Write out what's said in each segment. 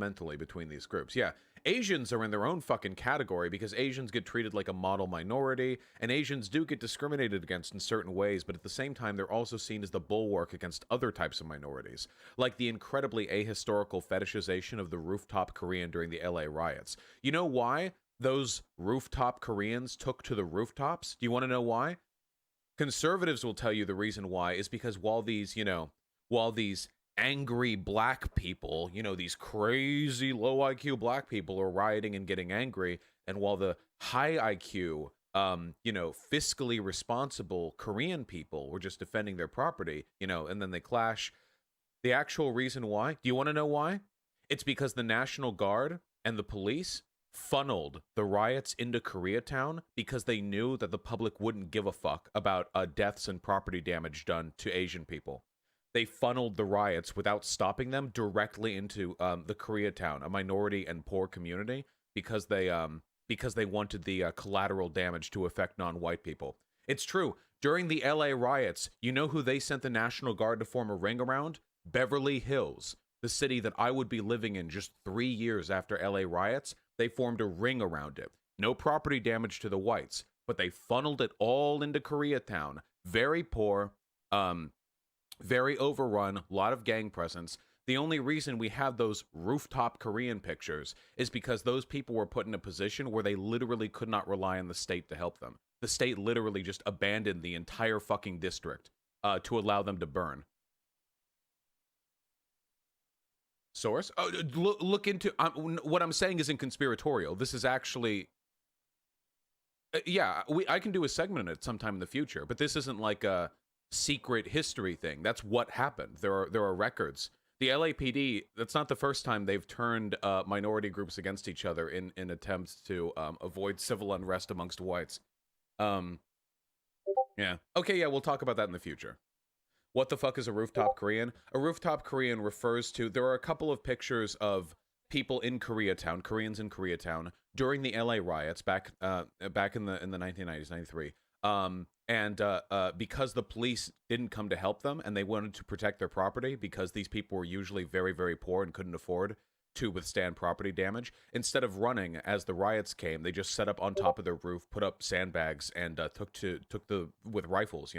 mentally between these groups. Yeah, Asians are in their own fucking category because Asians get treated like a model minority, and Asians do get discriminated against in certain ways, but at the same time, they're also seen as the bulwark against other types of minorities, like the incredibly ahistorical fetishization of the rooftop Korean during the LA riots. You know why those rooftop Koreans took to the rooftops? Do you want to know why? Conservatives will tell you the reason why is because while these angry black people, these crazy low IQ black people are rioting and getting angry, and while the high IQ, fiscally responsible Korean people were just defending their property, and then they clash. The actual reason why, do you want to know why? It's because the National Guard and the police funneled the riots into Koreatown because they knew that the public wouldn't give a fuck about deaths and property damage done to Asian people. They funneled the riots without stopping them directly into the Koreatown, a minority and poor community, because they wanted the collateral damage to affect non-white people. It's true. During the LA riots, you know who they sent the National Guard to form a ring around? Beverly Hills, the city that I would be living in just 3 years after LA riots. They formed a ring around it. No property damage to the whites, but they funneled it all into Koreatown. Very poor, very overrun, a lot of gang presence. The only reason we have those rooftop Korean pictures is because those people were put in a position where they literally could not rely on the state to help them. The state literally just abandoned the entire fucking district to allow them to burn. Source? Oh, look into what I'm saying isn't conspiratorial. This is actually, yeah. I can do a segment on it sometime in the future, but this isn't like a secret history thing. That's what happened. There are records. The LAPD. That's not the first time they've turned minority groups against each other in attempts to avoid civil unrest amongst whites. Yeah. Okay. Yeah. We'll talk about that in the future. What the fuck is a rooftop Korean? A rooftop Korean refers to, there are a couple of pictures of people in Koreatown, Koreans in Koreatown, during the LA riots back in the 1990s, 93. Because the police didn't come to help them and they wanted to protect their property because these people were usually very, very poor and couldn't afford to withstand property damage, instead of running as the riots came, they just set up on top of their roof, put up sandbags, and with rifles,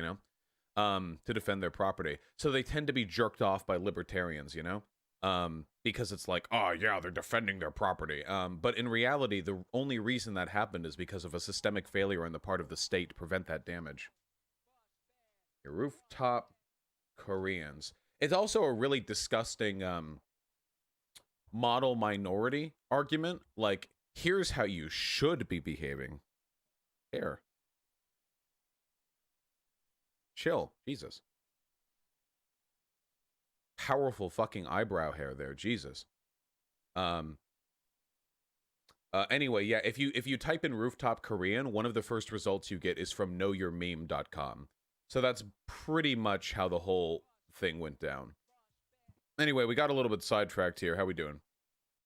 to defend their property. So they tend to be jerked off by libertarians, because it's like, oh yeah, they're defending their property. But in reality, the only reason that happened is because of a systemic failure on the part of the state to prevent that damage. Your rooftop Koreans. It's also a really disgusting model minority argument. Like, here's how you should be behaving. Here. Chill. Jesus. Powerful fucking eyebrow hair there. Jesus. Anyway, yeah, if you type in rooftop Korean, one of the first results you get is from knowyourmeme.com. So that's pretty much how the whole thing went down. Anyway, we got a little bit sidetracked here. How we doing?